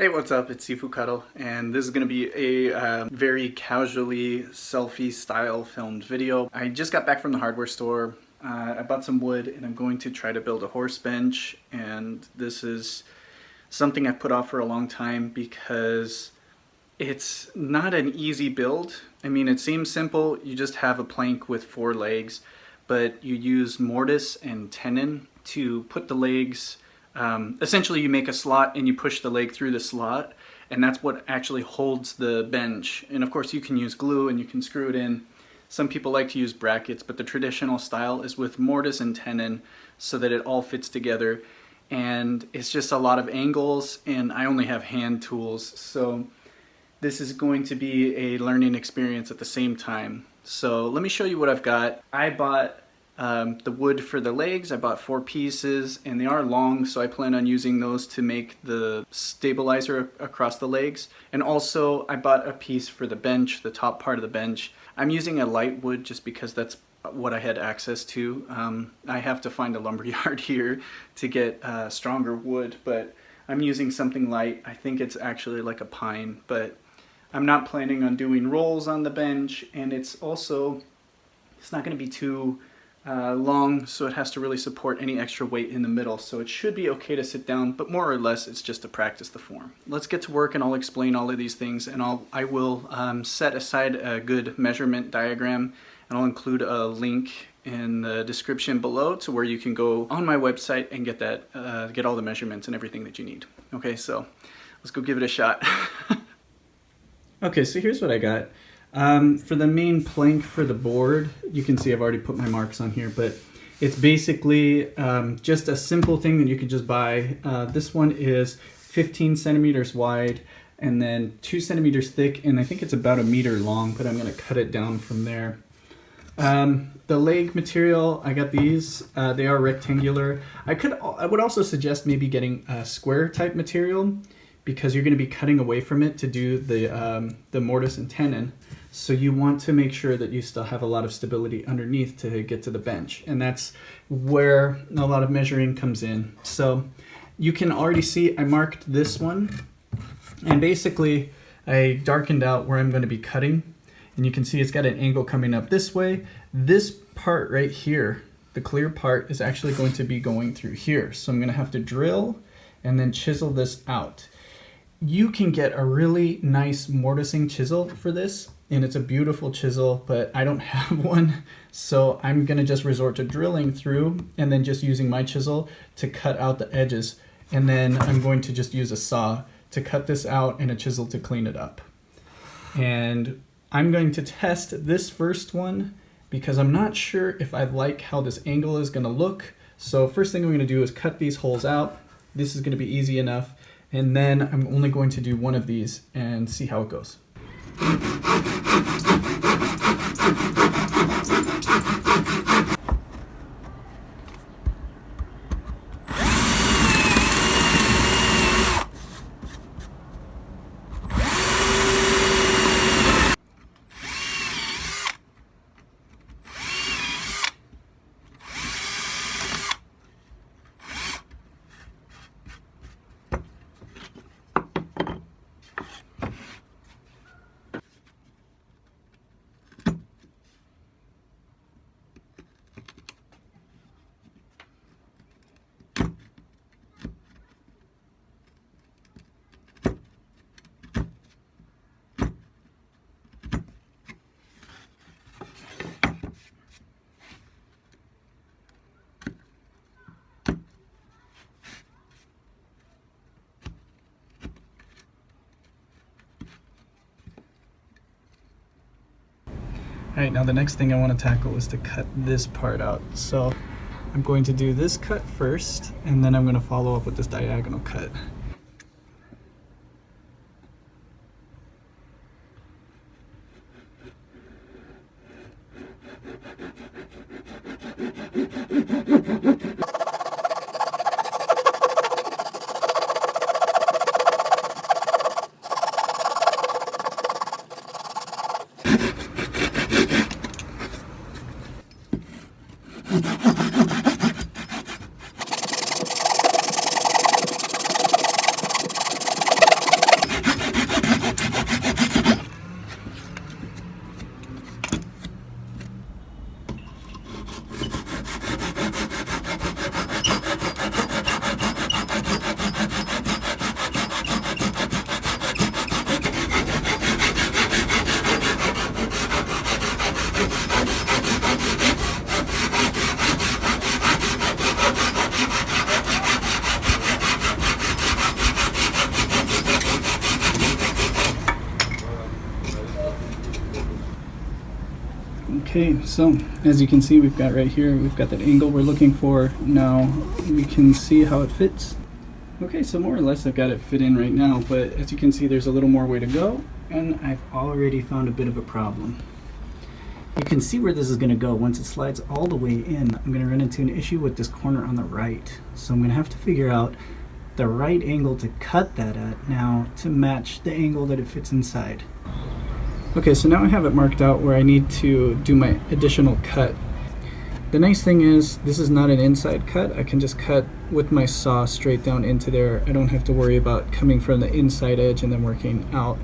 Hey, what's up? It's Sifu Cuddle, and this is going to be a very casually selfie style filmed video. I just got back from the hardware store. I bought some wood and I'm going to try to build a horse bench, and this is something I've put off for a long time because it's not an easy build. I mean, it seems simple. You just have a plank with 4 legs, but you use mortise and tenon to put the legs. Essentially you make a slot and you push the leg through the slot, and that's what actually holds the bench. And of course you can use glue and you can screw it in. Some people like to use brackets, but the traditional style is with mortise and tenon so that it all fits together. And it's just a lot of angles, and I only have hand tools, so this is going to be a learning experience at the same time. So let me show you what I've got. I bought the wood for the legs. I bought 4 pieces, and they are long, so I plan on using those to make the stabilizer across the legs. And also I bought a piece for the bench, the top part of the bench. I'm using a light wood just because that's what I had access to. I have to find a lumberyard here to get stronger wood, but I'm using something light. I think it's actually like a pine, but I'm not planning on doing rolls on the bench, and it's not going to be too long, so it has to really support any extra weight in the middle, so it should be okay to sit down, but more or less it's just to practice the form. Let's get to work, and I'll explain all of these things, and I will set aside a good measurement diagram, and I'll include a link in the description below to where you can go on my website and get that get all the measurements and everything that you need. Okay, so let's go give it a shot. Okay, so here's what I got. For the main plank for the board, you can see I've already put my marks on here, but it's basically just a simple thing that you could just buy. This one is 15 centimeters wide and then 2 centimeters thick, and I think it's about 1 meter long, but I'm going to cut it down from there. The leg material, I got these. They are rectangular. I would also suggest maybe getting a square type material, because you're going to be cutting away from it to do the mortise and tenon. So you want to make sure that you still have a lot of stability underneath to get to the bench. And that's where a lot of measuring comes in. So you can already see I marked this one. And basically I darkened out where I'm going to be cutting. And you can see it's got an angle coming up this way. This part right here, the clear part, is actually going to be going through here. So I'm going to have to drill and then chisel this out. You can get a really nice mortising chisel for this, and it's a beautiful chisel, but I don't have one, so I'm gonna just resort to drilling through and then just using my chisel to cut out the edges, and then I'm going to just use a saw to cut this out and a chisel to clean it up. And I'm going to test this first one because I'm not sure if I like how this angle is gonna look. So first thing I'm gonna do is cut these holes out. This is gonna be easy enough. And then I'm only going to do one of these and see how it goes. Alright, now the next thing I want to tackle is to cut this part out. So I'm going to do this cut first, and then I'm going to follow up with this diagonal cut. Okay, so as you can see, we've got right here, we've got that angle we're looking for. Now we can see how it fits. Okay, so more or less I've got it fit in right now, but as you can see, there's a little more way to go, and I've already found a bit of a problem. You can see where this is going to go. Once it slides all the way in, I'm going to run into an issue with this corner on the right. So I'm going to have to figure out the right angle to cut that at now to match the angle that it fits inside. Okay, so now I have it marked out where I need to do my additional cut. The nice thing is this is not an inside cut. I can just cut with my saw straight down into there. I don't have to worry about coming from the inside edge and then working out.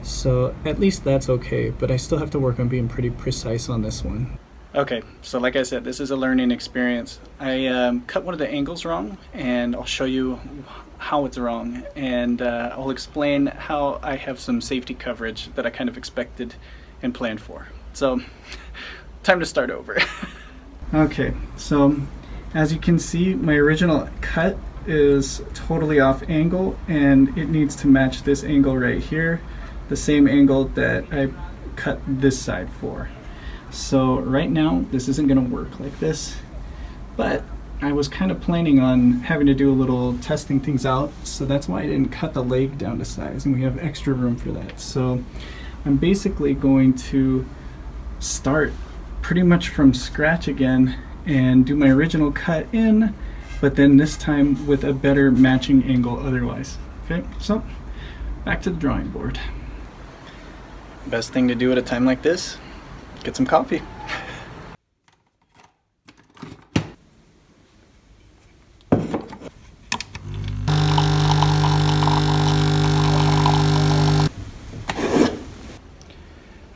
So at least that's okay, but I still have to work on being pretty precise on this one. Okay, so like I said, this is a learning experience. I cut one of the angles wrong, and I'll show you how it's wrong, and I'll explain how I have some safety coverage that I kind of expected and planned for. So, time to start over. Okay, so as you can see, my original cut is totally off angle, and it needs to match this angle right here, the same angle that I cut this side for. So right now this isn't going to work like this, but I was kind of planning on having to do a little testing things out, so that's why I didn't cut the leg down to size, and we have extra room for that. So I'm basically going to start pretty much from scratch again and do my original cut in, but then this time with a better matching angle otherwise. Okay, so back to the drawing board. Best thing to do at a time like this, get some coffee.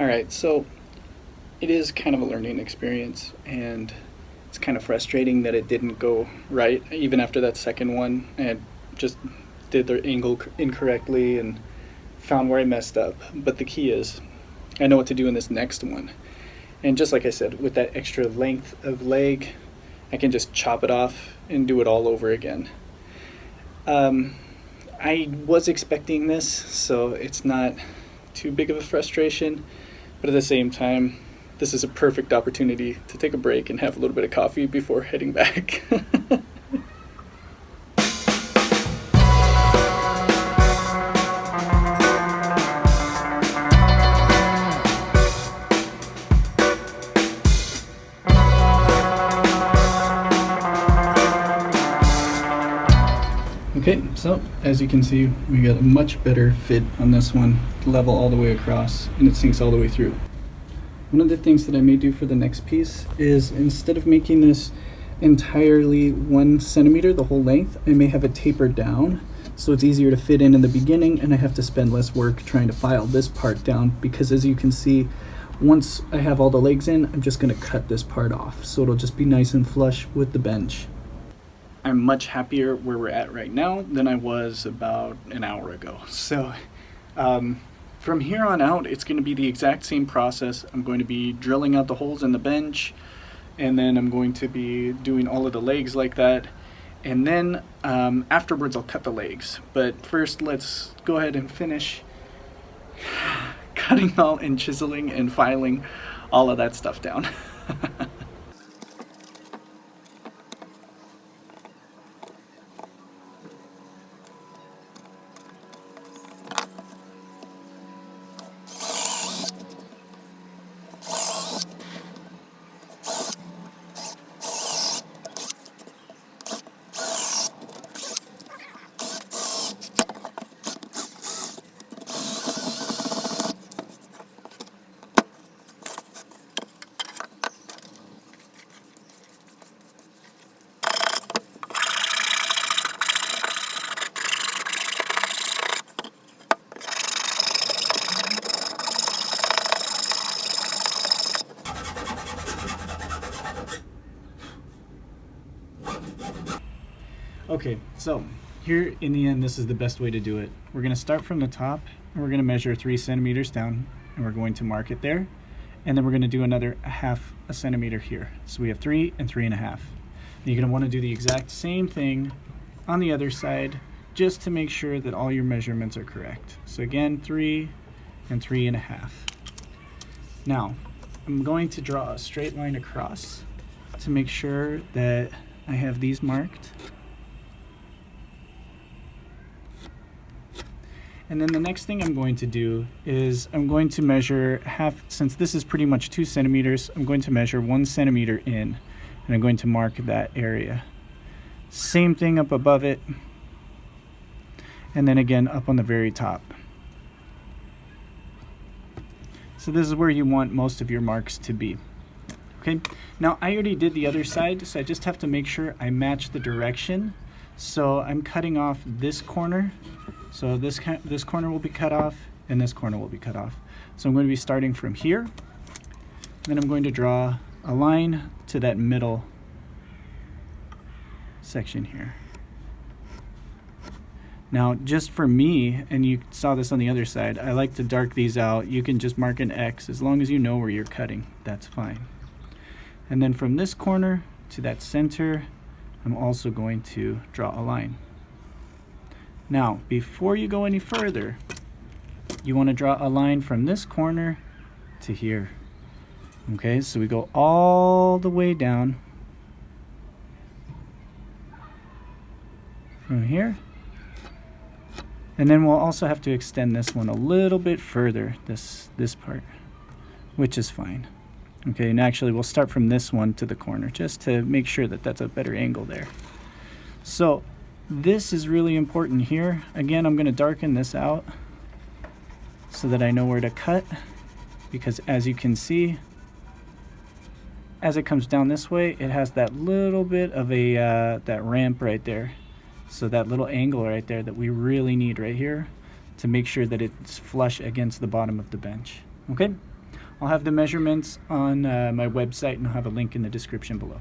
Alright, so it is kind of a learning experience, and it's kind of frustrating that it didn't go right. Even after that second one, I just did the angle incorrectly and found where I messed up. But the key is, I know what to do in this next one. And just like I said, with that extra length of leg, I can just chop it off and do it all over again. I was expecting this, so it's not too big of a frustration, but at the same time, this is a perfect opportunity to take a break and have a little bit of coffee before heading back. Okay, so as you can see, we got a much better fit on this one, level all the way across, and it sinks all the way through. One of the things that I may do for the next piece is, instead of making this entirely 1 centimeter, the whole length, I may have it tapered down so it's easier to fit in the beginning, and I have to spend less work trying to file this part down, because as you can see, once I have all the legs in, I'm just going to cut this part off, so it'll just be nice and flush with the bench. I'm much happier where we're at right now than I was about an hour ago. So from here on out, it's going to be the exact same process. I'm going to be drilling out the holes in the bench, and then I'm going to be doing all of the legs like that. And then afterwards, I'll cut the legs. But first, let's go ahead and finish cutting all and chiseling and filing all of that stuff down. Okay, so here in the end, this is the best way to do it. We're going to start from the top, and we're going to measure 3 centimeters down, and we're going to mark it there, and then we're going to do another 1/2 centimeter here. So we have 3 and 3 1/2. You're going to want to do the exact same thing on the other side, just to make sure that all your measurements are correct. So again, 3 and 3 1/2. Now, I'm going to draw a straight line across to make sure that I have these marked. And then the next thing I'm going to do is I'm going to measure since this is pretty much 2 centimeters, I'm going to measure 1 centimeter in, and I'm going to mark that area. Same thing up above it, and then again up on the very top. So this is where you want most of your marks to be. Okay, now I already did the other side, so I just have to make sure I match the direction. So I'm cutting off this corner. So this corner will be cut off, and this corner will be cut off. So I'm going to be starting from here. Then I'm going to draw a line to that middle section here. Now, just for me, and you saw this on the other side, I like to dark these out. You can just mark an X as long as you know where you're cutting. That's fine. And then from this corner to that center, I'm also going to draw a line. Now, before you go any further, you want to draw a line from this corner to here. Okay, so we go all the way down from here. And then we'll also have to extend this one a little bit further, this part, which is fine. Okay, and actually we'll start from this one to the corner just to make sure that that's a better angle there. So this is really important here. Again, I'm going to darken this out so that I know where to cut, because as you can see, as it comes down this way, it has that little bit of a that ramp right there. So that little angle right there that we really need right here to make sure that it's flush against the bottom of the bench. Okay, I'll have the measurements on my website, and I'll have a link in the description below.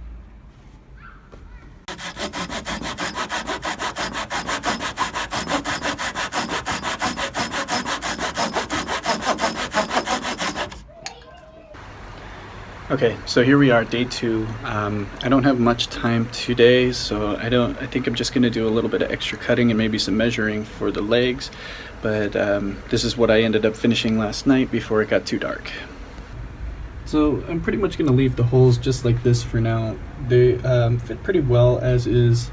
Okay, so here we are, day 2. I don't have much time today, so I think I'm just going to do a little bit of extra cutting and maybe some measuring for the legs. But this is what I ended up finishing last night before it got too dark. So I'm pretty much going to leave the holes just like this for now. They fit pretty well as is,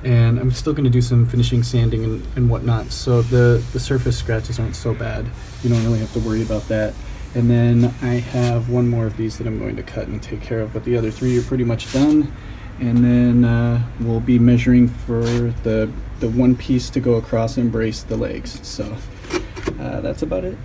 and I'm still going to do some finishing sanding and whatnot, so the surface scratches aren't so bad. You don't really have to worry about that. And then I have one more of these that I'm going to cut and take care of, but the other 3 are pretty much done. And then we'll be measuring for the one piece to go across and brace the legs. So that's about it.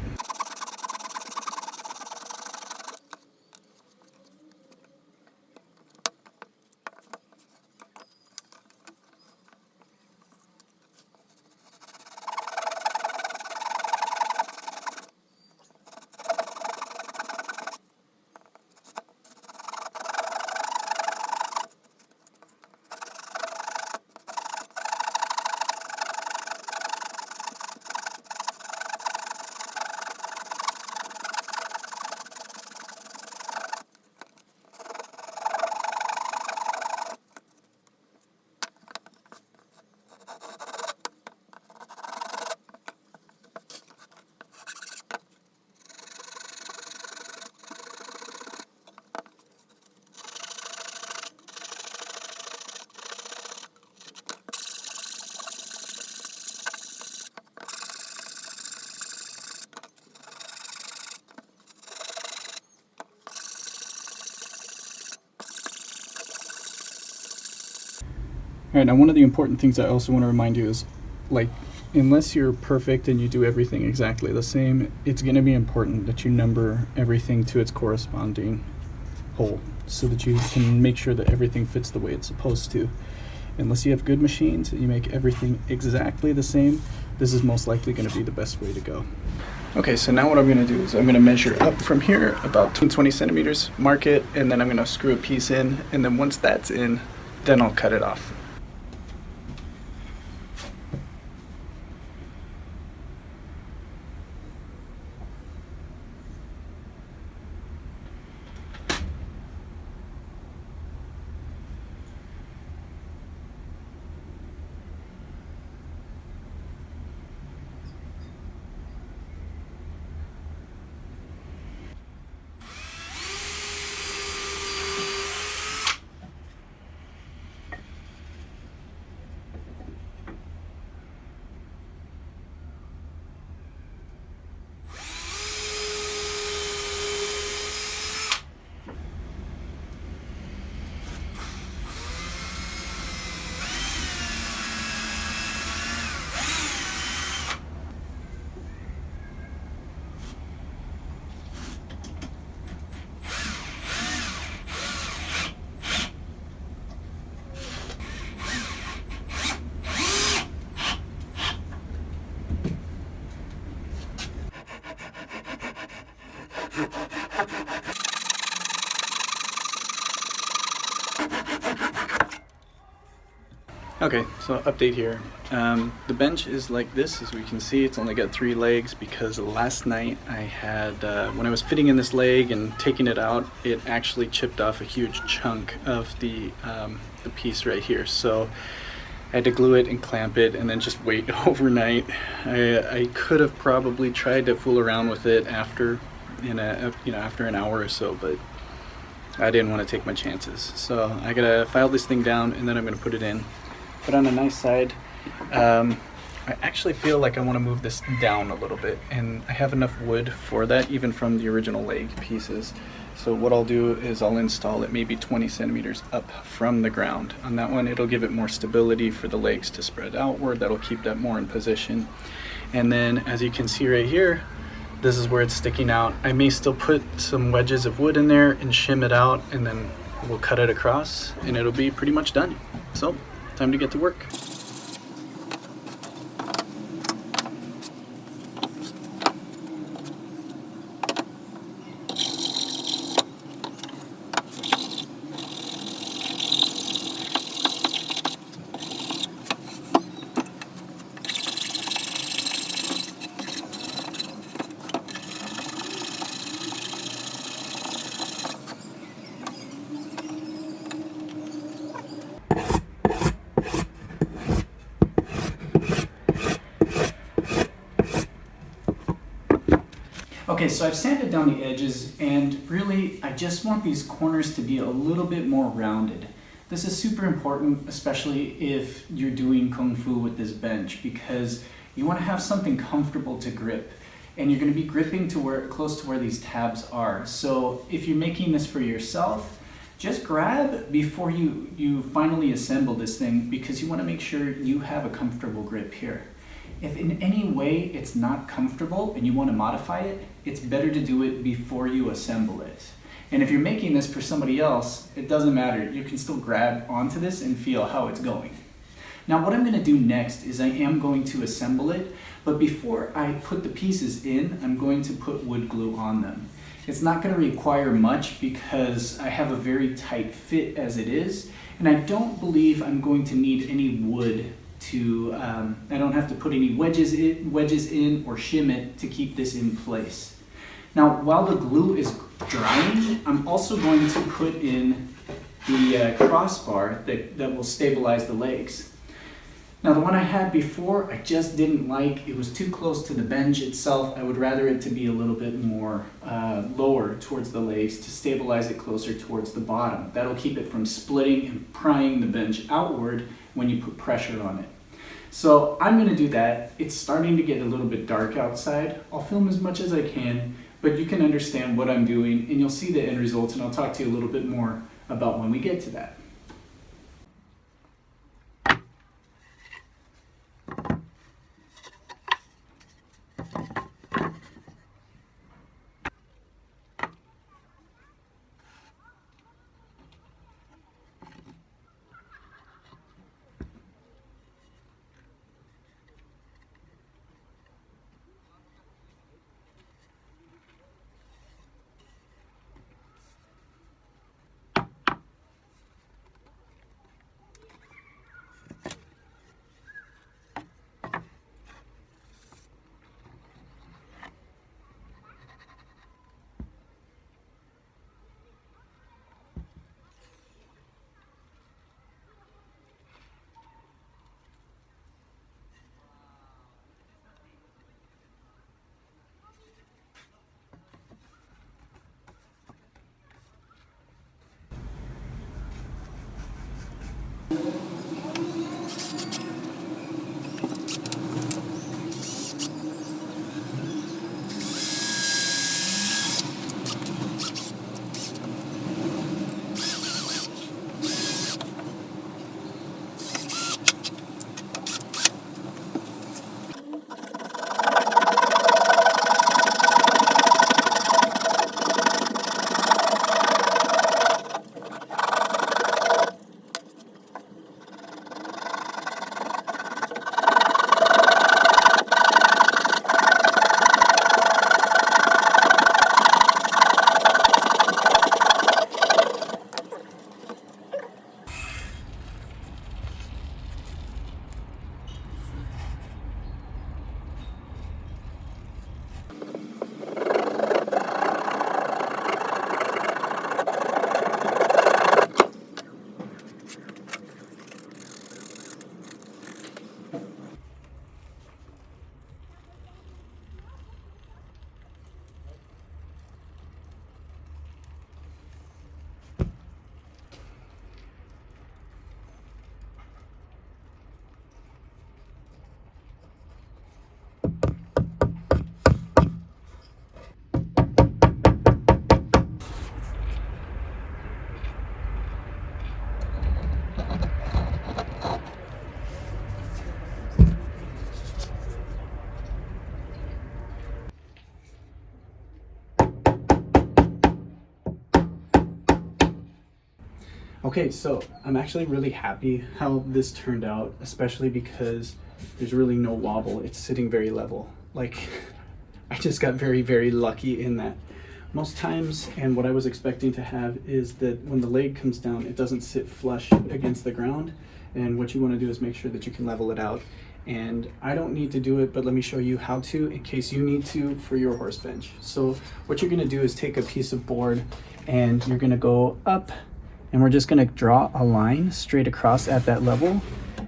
Alright, now one of the important things I also want to remind you is, like, unless you're perfect and you do everything exactly the same, it's going to be important that you number everything to its corresponding hole so that you can make sure that everything fits the way it's supposed to. Unless you have good machines and you make everything exactly the same, this is most likely going to be the best way to go. Okay, so now what I'm going to do is I'm going to measure up from here about 20 centimeters, mark it, and then I'm going to screw a piece in, and then once that's in, then I'll cut it off. Okay, so update here. The bench is like this. As we can see, it's only got 3 legs because last night I had, when I was fitting in this leg and taking it out, it actually chipped off a huge chunk of the piece right here. So I had to glue it and clamp it and then just wait overnight. I could have probably tried to fool around with it after, after an hour or so, but I didn't want to take my chances. So I gotta file this thing down and then I'm gonna put it in. But on a nice side, I actually feel like I want to move this down a little bit, and I have enough wood for that, even from the original leg pieces. So what I'll do is I'll install it maybe 20 centimeters up from the ground. On that one, it'll give it more stability for the legs to spread outward. That'll keep that more in position. And then, as you can see right here, this is where it's sticking out. I may still put some wedges of wood in there and shim it out, and then we'll cut it across, and it'll be pretty much done. So, time to get to work. Okay, so I've sanded down the edges, and really I just want these corners to be a little bit more rounded. This is super important, especially if you're doing Kung-Fu with this bench, because you want to have something comfortable to grip, and you're going to be gripping to close to where these tabs are. So if you're making this for yourself, just grab before you finally assemble this thing, because you want to make sure you have a comfortable grip here. If in any way it's not comfortable and you want to modify it, it's better to do it before you assemble it. And if you're making this for somebody else, it doesn't matter. You can still grab onto this and feel how it's going. Now what I'm going to do next is I am going to assemble it, but before I put the pieces in, I'm going to put wood glue on them. It's not going to require much because I have a very tight fit as it is, and I don't believe I'm going to need any wood I don't have to put any wedges in or shim it to keep this in place. Now, while the glue is drying, I'm also going to put in the crossbar that will stabilize the legs. Now, the one I had before, I just didn't like. It was too close to the bench itself. I would rather it to be a little bit more lower towards the legs to stabilize it closer towards the bottom. That'll keep it from splitting and prying the bench outward when you put pressure on it. So I'm going to do that. It's starting to get a little bit dark outside. I'll film as much as I can, but you can understand what I'm doing and you'll see the end results, and I'll talk to you a little bit more about when we get to that. Okay, so I'm actually really happy how this turned out, especially because there's really no wobble. It's sitting very level. Like, I just got very, very lucky in that. Most times, and what I was expecting to have is that when the leg comes down, it doesn't sit flush against the ground. And what you want to do is make sure that you can level it out. And I don't need to do it, but let me show you how to in case you need to for your horse bench. So what you're going to do is take a piece of board and you're going to go up, and we're just going to draw a line straight across at that level,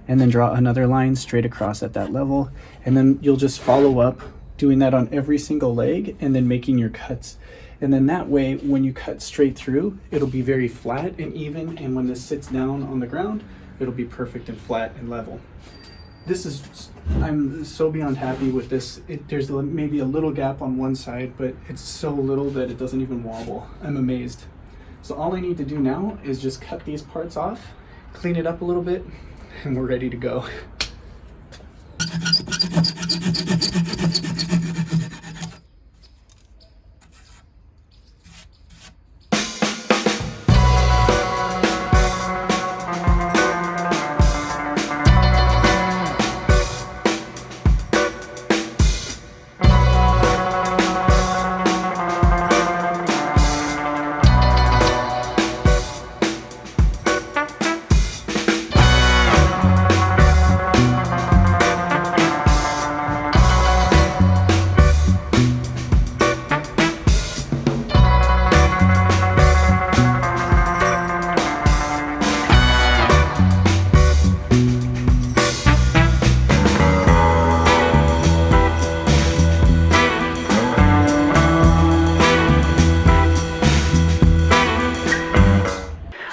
and then draw another line straight across at that level. And then you'll just follow up doing that on every single leg and then making your cuts. And then that way, when you cut straight through, it'll be very flat and even. And when this sits down on the ground, it'll be perfect and flat and level. This is, I'm so beyond happy with this. There's maybe a little gap on one side, but it's so little that it doesn't even wobble. I'm amazed. So all I need to do now is just cut these parts off, clean it up a little bit, and we're ready to go.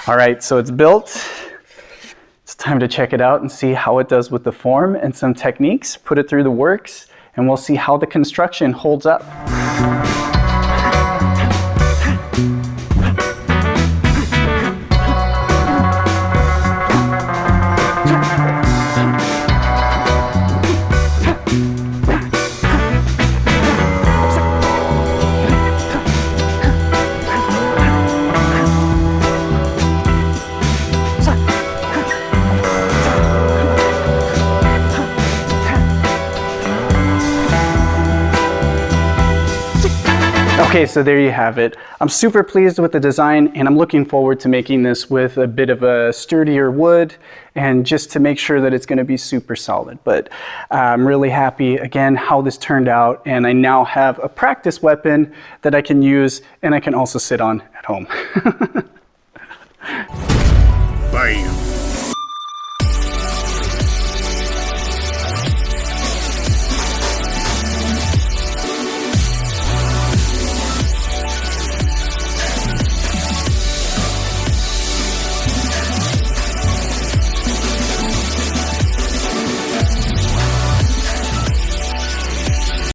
All right, so it's built. It's time to check it out and see how it does with the form and some techniques, put it through the works, and we'll see how the construction holds up. Okay, so there you have it. I'm super pleased with the design, and I'm looking forward to making this with a bit of a sturdier wood, and just to make sure that it's going to be super solid. But I'm really happy again how this turned out, and I now have a practice weapon that I can use and I can also sit on at home. Bye.